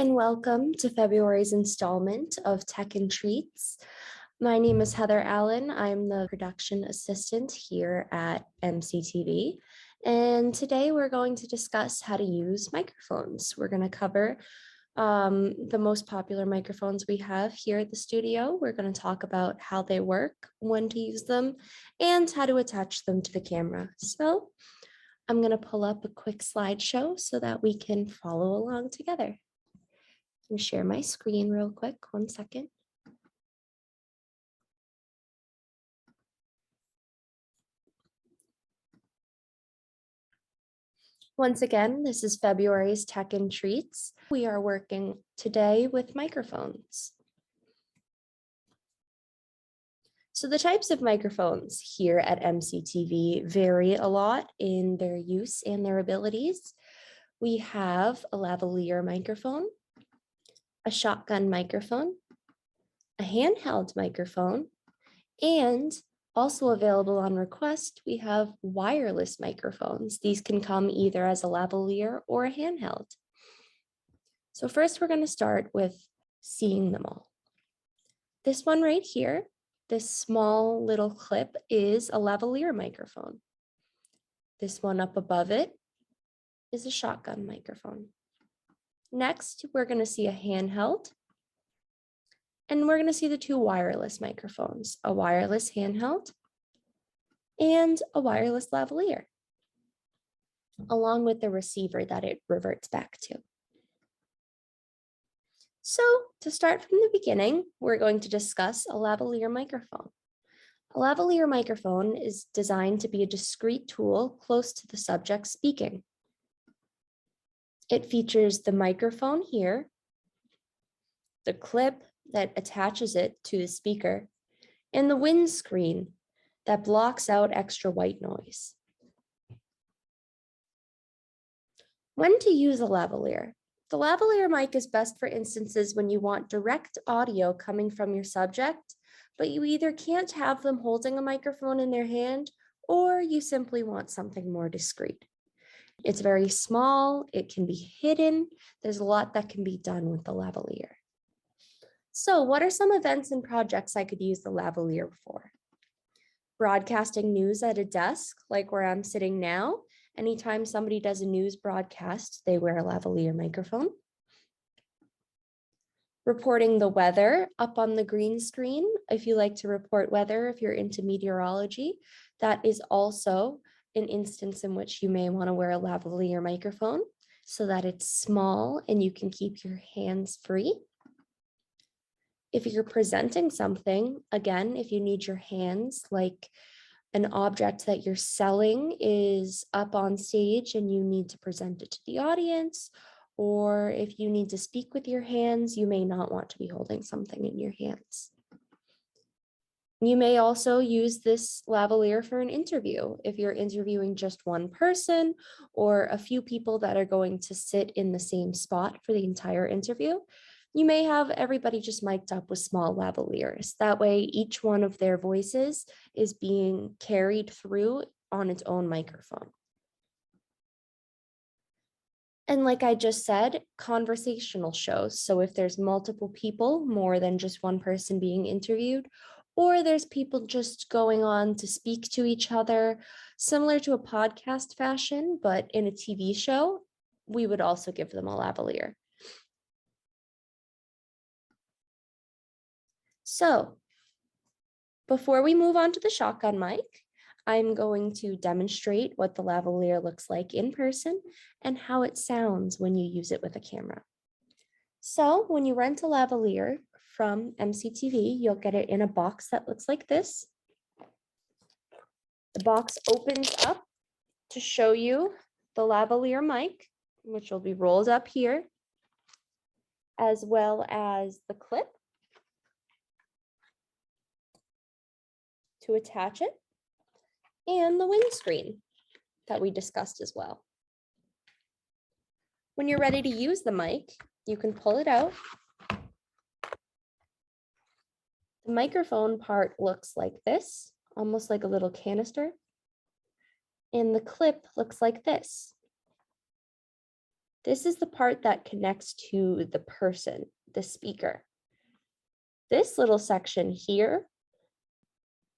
and welcome to February's installment of Tech and Treats. My name is Heather Allen. I'm the production assistant here at MCTV. And today we're going to discuss how to use microphones. We're going to cover the most popular microphones we have here at the studio. We're going to talk about how they work, when to use them, and how to attach them to the camera. So I'm going to pull up a quick slideshow so that we can follow along together. And share my screen real quick, 1 second. Once again, this is February's Tech and Treats. We are working today with microphones. So the types of microphones here at MCTV vary a lot in their use and their abilities. We have a lavalier microphone, a shotgun microphone, a handheld microphone, and also available on request, we have wireless microphones. These can come either as a lavalier or a handheld. So first we're going to start with seeing them all. This one right here, this small little clip is a lavalier microphone. This one up above it is a shotgun microphone. Next, we're going to see a handheld. And we're going to see the two wireless microphones, a wireless handheld and a wireless lavalier, along with the receiver that it reverts back to. So to start from the beginning, we're going to discuss a lavalier microphone. A lavalier microphone is designed to be a discrete tool close to the subject speaking. It features the microphone here, the clip that attaches it to the speaker, and the windscreen that blocks out extra white noise. When to use a lavalier? The lavalier mic is best for instances when you want direct audio coming from your subject, but you either can't have them holding a microphone in their hand, or you simply want something more discreet. It's very small, it can be hidden, there's a lot that can be done with the lavalier. So what are some events and projects I could use the lavalier for? Broadcasting news at a desk, like where I'm sitting now. Anytime somebody does a news broadcast, they wear a lavalier microphone. Reporting the weather up on the green screen. If you like to report weather, if you're into meteorology, that is also an instance in which you may want to wear a lavalier microphone so that it's small and you can keep your hands free. If you're presenting something, again, if you need your hands, like an object that you're selling is up on stage and you need to present it to the audience, or if you need to speak with your hands, you may not want to be holding something in your hands. You may also use this lavalier for an interview. If you're interviewing just one person or a few people that are going to sit in the same spot for the entire interview, you may have everybody just mic'd up with small lavaliers. That way, each one of their voices is being carried through on its own microphone. And like I just said, conversational shows. So if there's multiple people, more than just one person being interviewed, or there's people just going on to speak to each other, similar to a podcast fashion, but in a TV show, we would also give them a lavalier. So before we move on to the shotgun mic, I'm going to demonstrate what the lavalier looks like in person and how it sounds when you use it with a camera. So when you rent a lavalier from MCTV, you'll get it in a box that looks like this. The box opens up to show you the lavalier mic, which will be rolled up here, as well as the clip to attach it, and the windscreen that we discussed as well. When you're ready to use the mic, you can pull it out. The microphone part looks like this, almost like a little canister. And the clip looks like this. This is the part that connects to the person, the speaker. This little section here,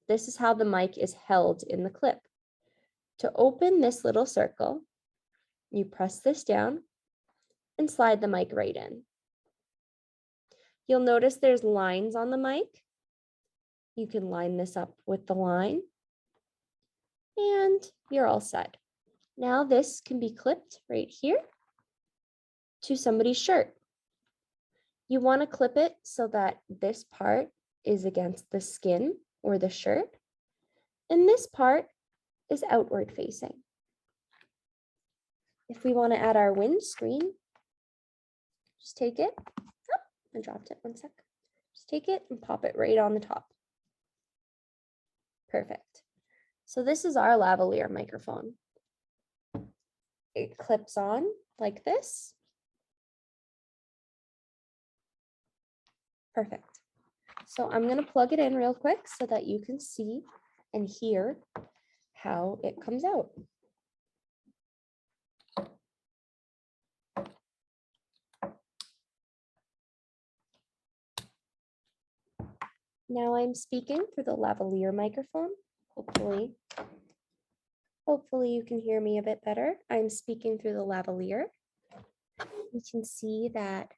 this is how the mic is held in the clip. To open this little circle, you press this down and slide the mic right in. You'll notice there's lines on the mic. You can line this up with the line and you're all set. Now this can be clipped right here to somebody's shirt. You want to clip it so that this part is against the skin or the shirt, and this part is outward facing. If we want to add our windscreen, just take it. Oh, I dropped it, one sec. Just take it and pop it right on the top. Perfect. So this is our lavalier microphone. It clips on like this. Perfect. So I'm going to plug it in real quick so that you can see and hear how it comes out. Now I'm speaking through the lavalier microphone. Hopefully you can hear me a bit better. I'm speaking through the lavalier. You can see that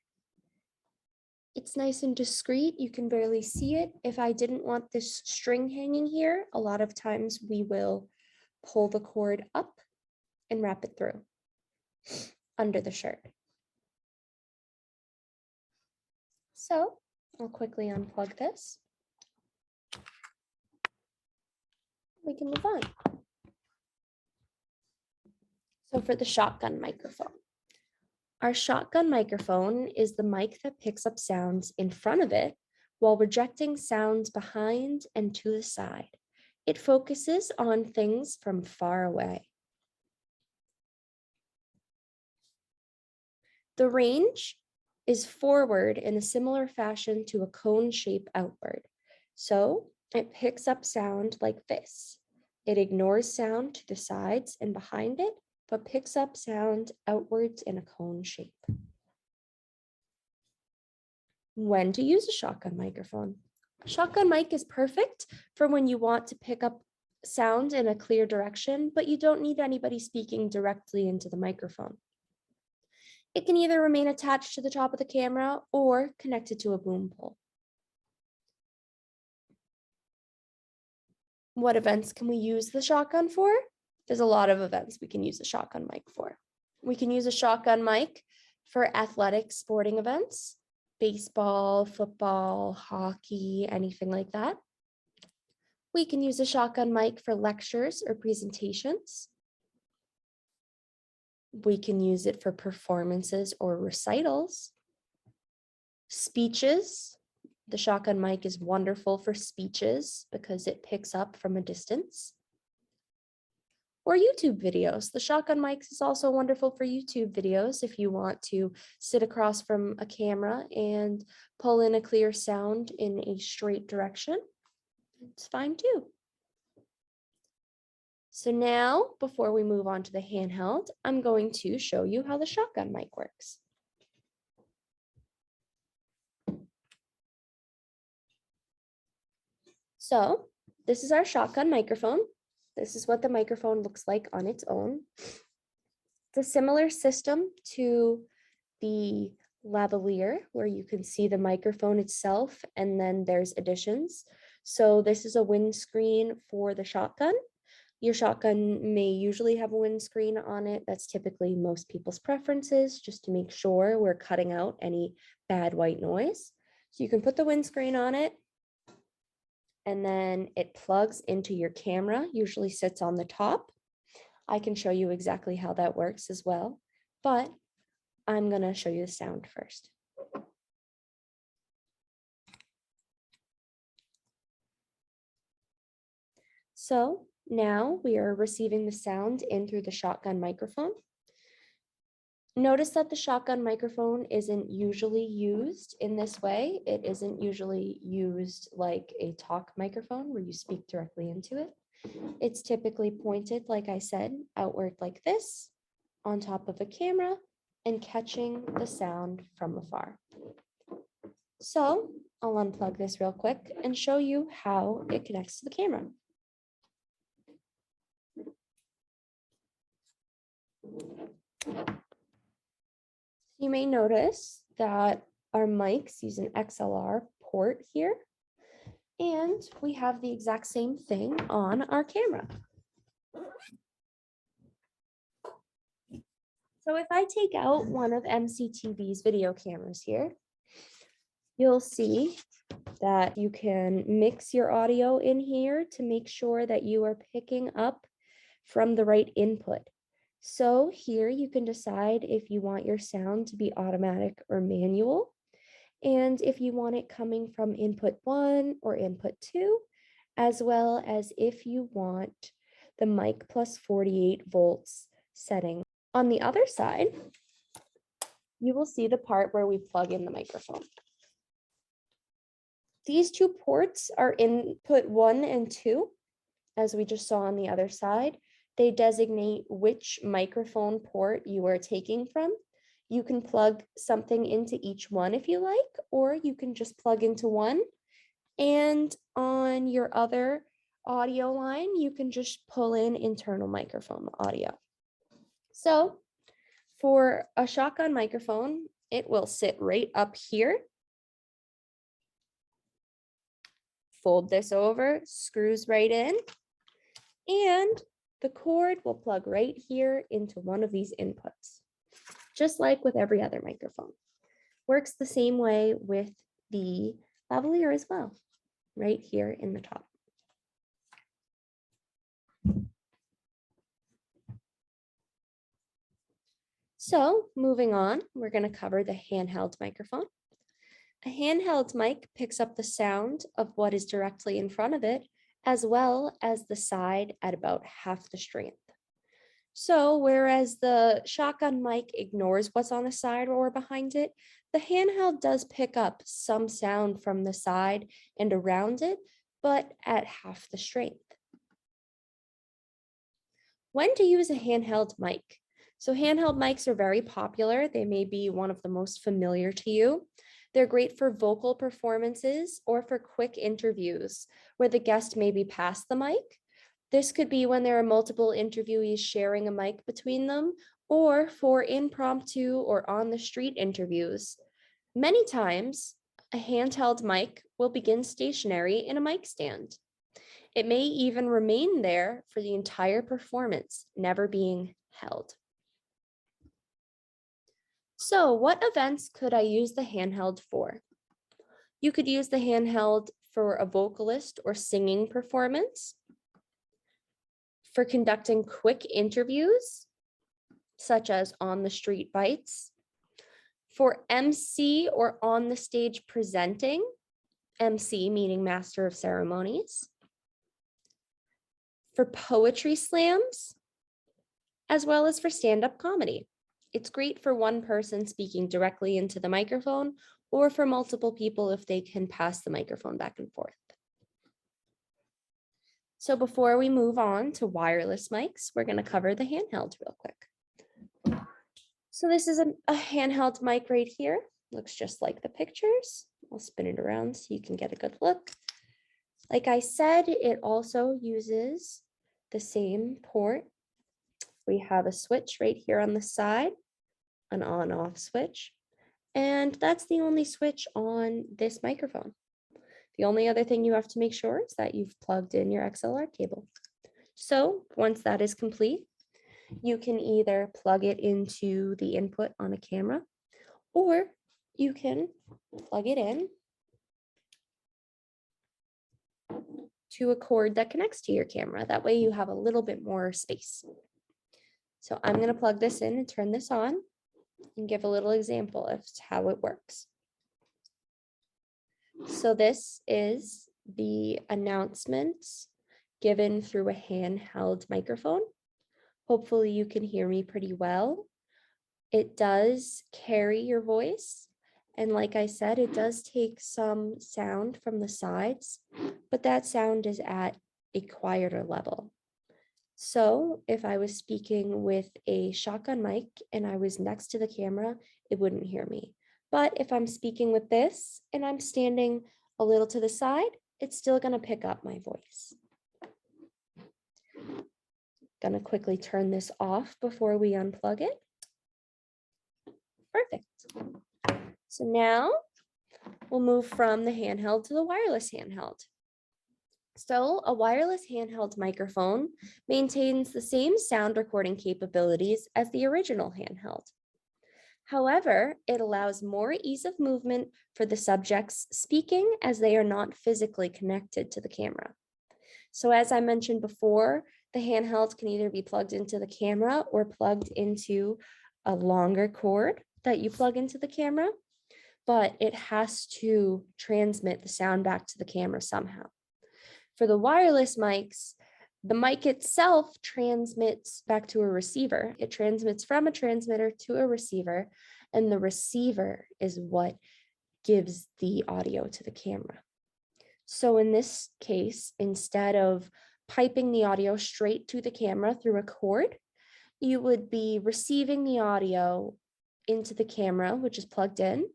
it's nice and discreet. You can barely see it. If I didn't want this string hanging here, a lot of times we will pull the cord up and wrap it through under the shirt. So I'll quickly unplug this. We can move on. So for the shotgun microphone. Our shotgun microphone is the mic that picks up sounds in front of it while rejecting sounds behind and to the side. It focuses on things from far away. The range is forward in a similar fashion to a cone shape outward. So it picks up sound like this. It ignores sound to the sides and behind it, but picks up sound outwards in a cone shape. When to use a shotgun microphone? A shotgun mic is perfect for when you want to pick up sound in a clear direction, but you don't need anybody speaking directly into the microphone. It can either remain attached to the top of the camera or connected to a boom pole. What events can we use the shotgun for? There's a lot of events we can use a shotgun mic for. We can use a shotgun mic for athletic sporting events, baseball, football, hockey, anything like that. We can use a shotgun mic for lectures or presentations. We can use it for performances or recitals. Speeches. The shotgun mic is wonderful for speeches because it picks up from a distance. Or YouTube videos. The shotgun mic is also wonderful for YouTube videos if you want to sit across from a camera and pull in a clear sound in a straight direction. It's fine too. So now, before we move on to the handheld, I'm going to show you how the shotgun mic works. So this is our shotgun microphone. This is what the microphone looks like on its own. It's a similar system to the lavalier, where you can see the microphone itself, and then there's additions. So this is a windscreen for the shotgun. Your shotgun may usually have a windscreen on it. That's typically most people's preferences, just to make sure we're cutting out any bad white noise. So you can put the windscreen on it, and then it plugs into your camera, usually sits on the top. I can show you exactly how that works as well, but I'm gonna show you the sound first. So now we are receiving the sound in through the shotgun microphone. Notice that the shotgun microphone isn't usually used in this way. It isn't usually used like a talk microphone where you speak directly into it. It's typically pointed, like I said, outward like this, on top of a camera, and catching the sound from afar. So I'll unplug this real quick and show you how it connects to the camera. You may notice that our mics use an XLR port here, and we have the exact same thing on our camera. So if I take out one of MCTV's video cameras here, you'll see that you can mix your audio in here to make sure that you are picking up from the right input. So here you can decide if you want your sound to be automatic or manual, and if you want it coming from input 1 or input 2, as well as if you want the mic plus 48 volts setting. On the other side, you will see the part where we plug in the microphone. These two ports are input 1 and 2, as we just saw on the other side. They designate which microphone port you are taking from. You can plug something into each one if you like, or you can just plug into one. And on your other audio line, you can just pull in internal microphone audio. So for a shotgun microphone, it will sit right up here. Fold this over, screws right in, and the cord will plug right here into one of these inputs, just like with every other microphone. Works the same way with the lavalier as well, right here in the top. So moving on, we're going to cover the handheld microphone. A handheld mic picks up the sound of what is directly in front of it, as well as the side at about half the strength. So whereas the shotgun mic ignores what's on the side or behind it, the handheld does pick up some sound from the side and around it, but at half the strength. When to use a handheld mic? So handheld mics are very popular. They may be one of the most familiar to you. They're great for vocal performances or for quick interviews where the guest may be past the mic. This could be when there are multiple interviewees sharing a mic between them, or for impromptu or on the street interviews. Many times, a handheld mic will begin stationary in a mic stand. It may even remain there for the entire performance, never being held. So what events could I use the handheld for? You could use the handheld for a vocalist or singing performance, for conducting quick interviews, such as on the street bites, for MC or on the stage presenting, MC meaning Master of Ceremonies, for poetry slams, as well as for stand-up comedy. It's great for one person speaking directly into the microphone or for multiple people if they can pass the microphone back and forth. So before we move on to wireless mics, we're going to cover the handheld real quick. So this is a handheld mic right here. Looks just like the pictures. I'll spin it around so you can get a good look. Like I said, it also uses the same port. We have a switch right here on the side, an on-off switch, and that's the only switch on this microphone. The only other thing you have to make sure is that you've plugged in your XLR cable. So once that is complete, you can either plug it into the input on a camera, or you can plug it in to a cord that connects to your camera. That way you have a little bit more space. So I'm going to plug this in and turn this on and give a little example of how it works. So this is the announcements given through a handheld microphone. Hopefully you can hear me pretty well. It does carry your voice. And like I said, it does take some sound from the sides, but that sound is at a quieter level. So if I was speaking with a shotgun mic and I was next to the camera, it wouldn't hear me. But if I'm speaking with this and I'm standing a little to the side, it's still going to pick up my voice. Going to quickly turn this off before we unplug it. Perfect. So now we'll move from the handheld to the wireless handheld. So a wireless handheld microphone maintains the same sound recording capabilities as the original handheld. However, it allows more ease of movement for the subjects speaking as they are not physically connected to the camera. So as I mentioned before, the handheld can either be plugged into the camera or plugged into a longer cord that you plug into the camera, but it has to transmit the sound back to the camera somehow. For the wireless mics, the mic itself transmits back to a receiver. It transmits from a transmitter to a receiver, and the receiver is what gives the audio to the camera. So in this case, instead of piping the audio straight to the camera through a cord, you would be receiving the audio into the camera, which is plugged in,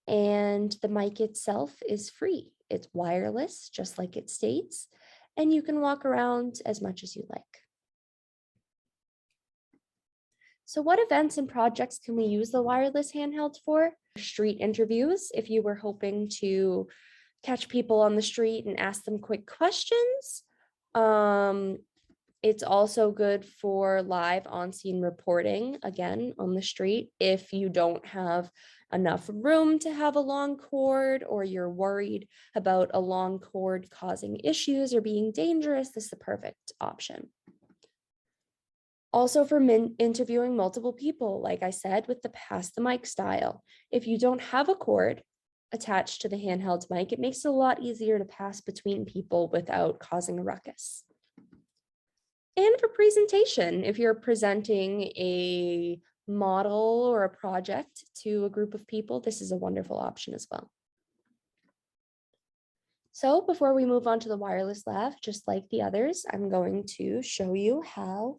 and the mic itself is free. It's wireless, just like it states, and you can walk around as much as you like. So what events and projects can we use the wireless handheld for? Street interviews, if you were hoping to catch people on the street and ask them quick questions. It's also good for live on-scene reporting, again, on the street. If you don't have enough room to have a long cord, or you're worried about a long cord causing issues or being dangerous, this is the perfect option. Also for interviewing multiple people, like I said, with the pass the mic style. If you don't have a cord attached to the handheld mic, it makes it a lot easier to pass between people without causing a ruckus. And for presentation, if you're presenting a model or a project to a group of people, this is a wonderful option as well. So before we move on to the wireless lav, just like the others, I'm going to show you how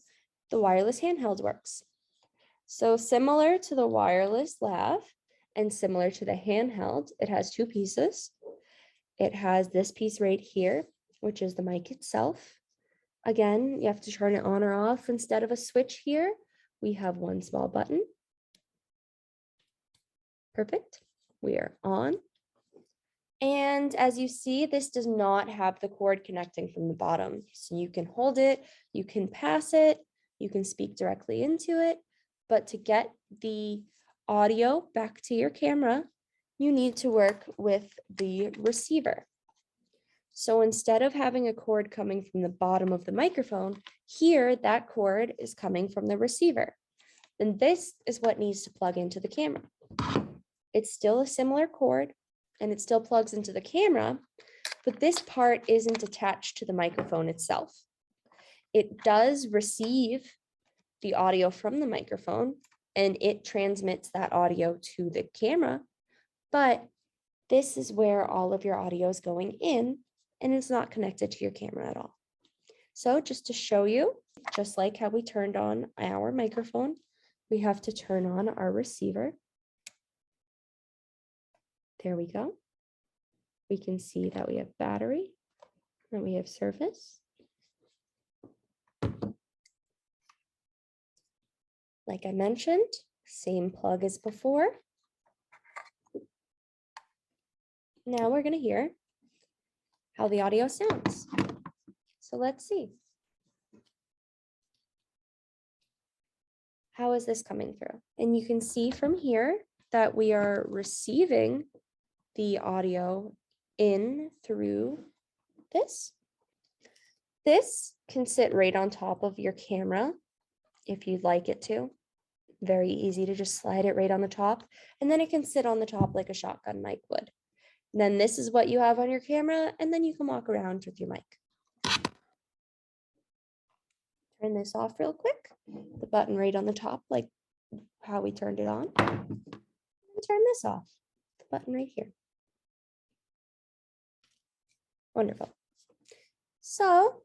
the wireless handheld works. So similar to the wireless lav and similar to the handheld, it has two pieces. It has this piece right here, which is the mic itself. Again, you have to turn it on or off. Instead of a switch here, we have one small button. Perfect. We are on. And as you see, this does not have the cord connecting from the bottom. So you can hold it, you can pass it, you can speak directly into it. But to get the audio back to your camera, you need to work with the receiver. So instead of having a cord coming from the bottom of the microphone, here that cord is coming from the receiver. Then this is what needs to plug into the camera. It's still a similar cord and it still plugs into the camera, but this part isn't attached to the microphone itself. It does receive the audio from the microphone and it transmits that audio to the camera, but this is where all of your audio is going in, and it's not connected to your camera at all. So just to show you, just like how we turned on our microphone, we have to turn on our receiver. There we go. We can see that we have battery and we have surface. Like I mentioned, same plug as before. Now we're going to hear how the audio sounds. So let's see. How is this coming through? And you can see from here that we are receiving the audio in through this. This can sit right on top of your camera if you'd like it to. Very easy to just slide it right on the top, and then it can sit on the top like a shotgun mic would. And then this is what you have on your camera, and then you can walk around with your mic. Turn this off real quick. The button right on the top, like how we turned it on. And turn this off. The button right here. Wonderful. So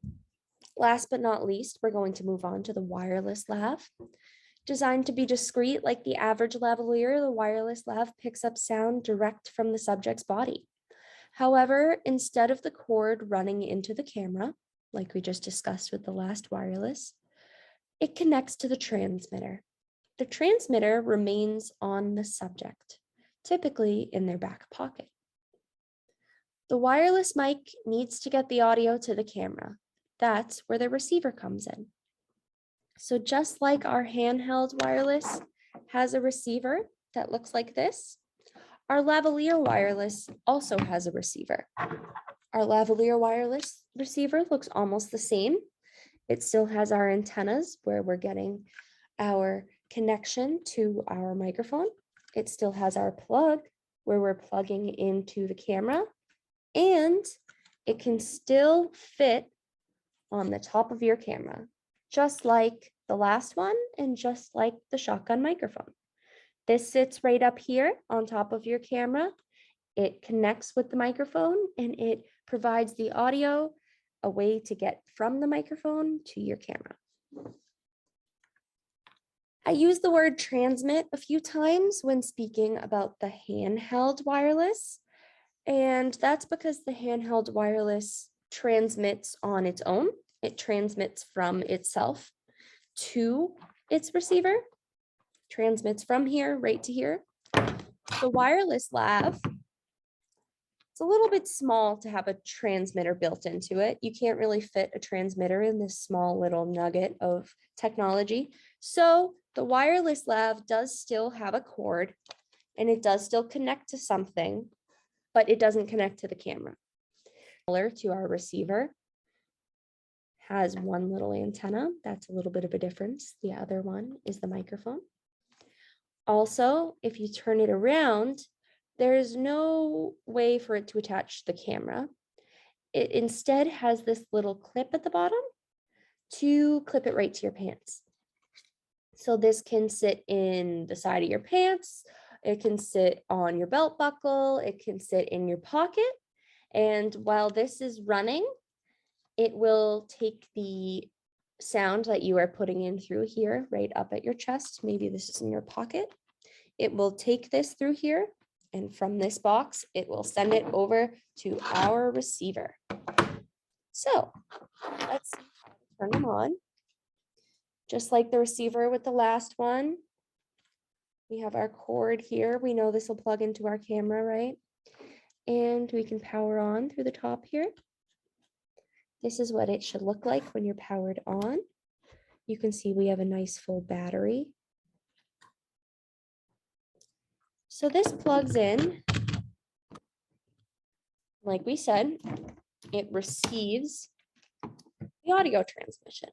Last but not least, we're going to move on to the wireless lav. Designed to be discreet like the average lavalier, the wireless lav picks up sound direct from the subject's body. However, instead of the cord running into the camera, like we just discussed with the last wireless, it connects to the transmitter. The transmitter remains on the subject, typically in their back pocket. The wireless mic needs to get the audio to the camera. That's where the receiver comes in. So just like our handheld wireless has a receiver that looks like this, our lavalier wireless also has a receiver. Our lavalier wireless receiver looks almost the same. It still has our antennas where we're getting our connection to our microphone. It still has our plug where we're plugging into the camera, and it can still fit on the top of your camera, just like the last one and just like the shotgun microphone. This sits right up here on top of your camera. It connects with the microphone and it provides the audio, a way to get from the microphone to your camera. I use the word transmit a few times when speaking about the handheld wireless, and that's because the handheld wireless transmits on its own. It transmits from itself to its receiver, transmits from here right to here. The wireless lav, it's a little bit small to have a transmitter built into it. You can't really fit a transmitter in this small little nugget of technology. So the wireless lav does still have a cord and it does still connect to something, but it doesn't connect to the camera. Similar to our receiver, has one little antenna. That's a little bit of a difference. The other one is the microphone. Also, if you turn it around, there is no way for it to attach to the camera. It instead has this little clip at the bottom to clip it right to your pants. So this can sit in the side of your pants. It can sit on your belt buckle. It can sit in your pocket. And while this is running, it will take the sound that you are putting in through here, right up at your chest. Maybe this is in your pocket. It will take this through here, and from this box, it will send it over to our receiver. So let's turn them on. Just like the receiver with the last one, we have our cord here. We know this will plug into our camera, right? And we can power on through the top here. This is what it should look like when you're powered on. You can see we have a nice full battery. So this plugs in. Like we said, it receives the audio transmission.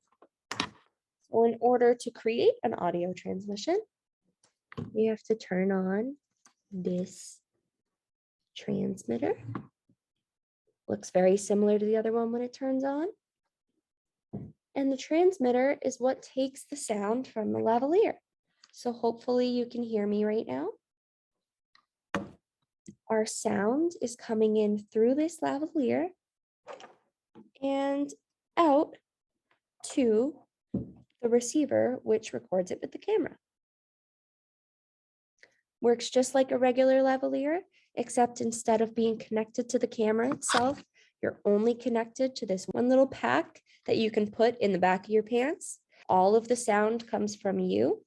So in order to create an audio transmission, we have to turn on this transmitter. Looks very similar to the other one when it turns on. And the transmitter is what takes the sound from the lavalier. So hopefully you can hear me right now. Our sound is coming in through this lavalier and out to the receiver, which records it with the camera. Works just like a regular lavalier, except instead of being connected to the camera itself, you're only connected to this one little pack that you can put in the back of your pants. All of the sound comes from you,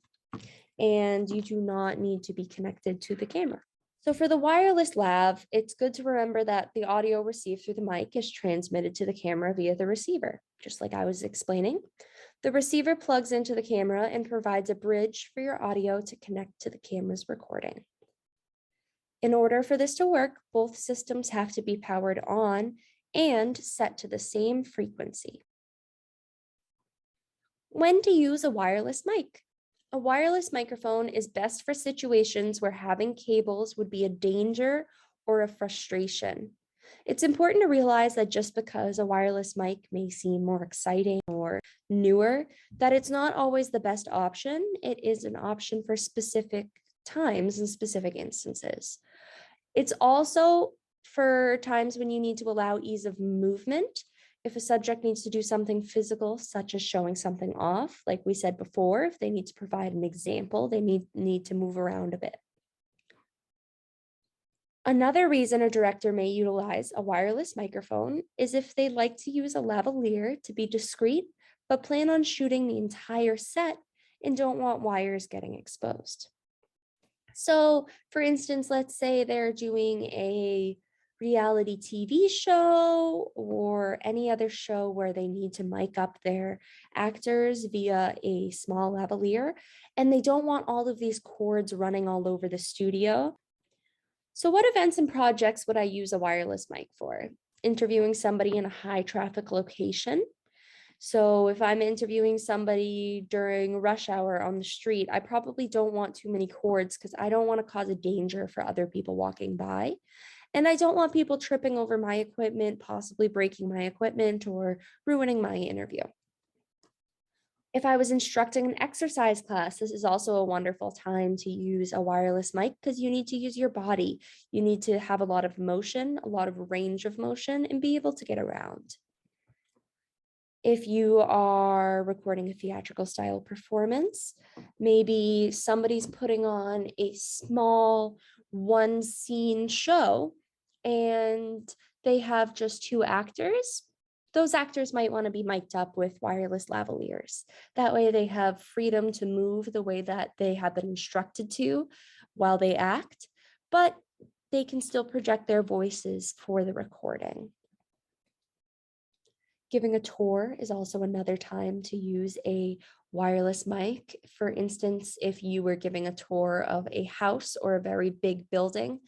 and you do not need to be connected to the camera. So for the wireless lav, it's good to remember that the audio received through the mic is transmitted to the camera via the receiver, just like I was explaining. The receiver plugs into the camera and provides a bridge for your audio to connect to the camera's recording. In order for this to work, both systems have to be powered on and set to the same frequency. When to use a wireless mic? A wireless microphone is best for situations where having cables would be a danger or a frustration. It's important to realize that just because a wireless mic may seem more exciting or newer, that it's not always the best option. It is an option for specific times and specific instances. It's also for times when you need to allow ease of movement. If a subject needs to do something physical, such as showing something off, like we said before, if they need to provide an example, they need to move around a bit. Another reason a director may utilize a wireless microphone is if they like to use a lavalier to be discreet, but plan on shooting the entire set and don't want wires getting exposed. So, for instance, let's say they're doing a reality TV show or any other show where they need to mic up their actors via a small lavalier, and they don't want all of these cords running all over the studio. So, what events and projects would I use a wireless mic for? Interviewing somebody in a high traffic location. So if I'm interviewing somebody during rush hour on the street, I probably don't want too many cords because I don't want to cause a danger for other people walking by. And I don't want people tripping over my equipment, possibly breaking my equipment or ruining my interview. If I was instructing an exercise class, this is also a wonderful time to use a wireless mic because you need to use your body. You need to have a lot of motion, a lot of range of motion, and be able to get around. If you are recording a theatrical style performance, maybe somebody's putting on a small one scene show and they have just two actors. Those actors might want to be mic'd up with wireless lavaliers. That way they have freedom to move the way that they have been instructed to while they act, but they can still project their voices for the recording. Giving a tour is also another time to use a wireless mic. For instance, if you were giving a tour of a house or a very big building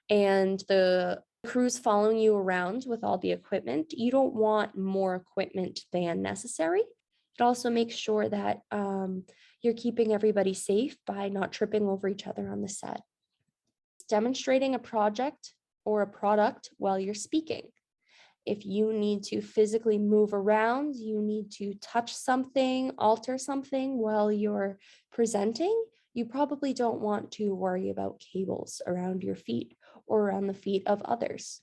and the crew's following you around with all the equipment, you don't want more equipment than necessary. It also makes sure that you're keeping everybody safe by not tripping over each other on the set. Demonstrating a project or a product while you're speaking. If you need to physically move around, you need to touch something, alter something while you're presenting, you probably don't want to worry about cables around your feet or around the feet of others.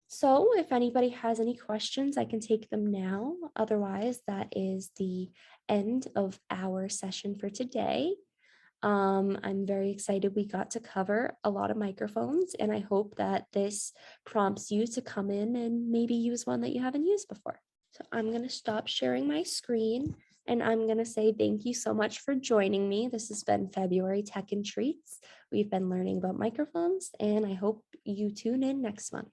So if anybody has any questions, I can take them now. Otherwise, that is the end of our session for today. I'm very excited we got to cover a lot of microphones, and I hope that this prompts you to come in and maybe use one that you haven't used before. So I'm going to stop sharing my screen, and I'm going to say thank you so much for joining me. This has been February Tech and Treats. We've been learning about microphones, and I hope you tune in next month.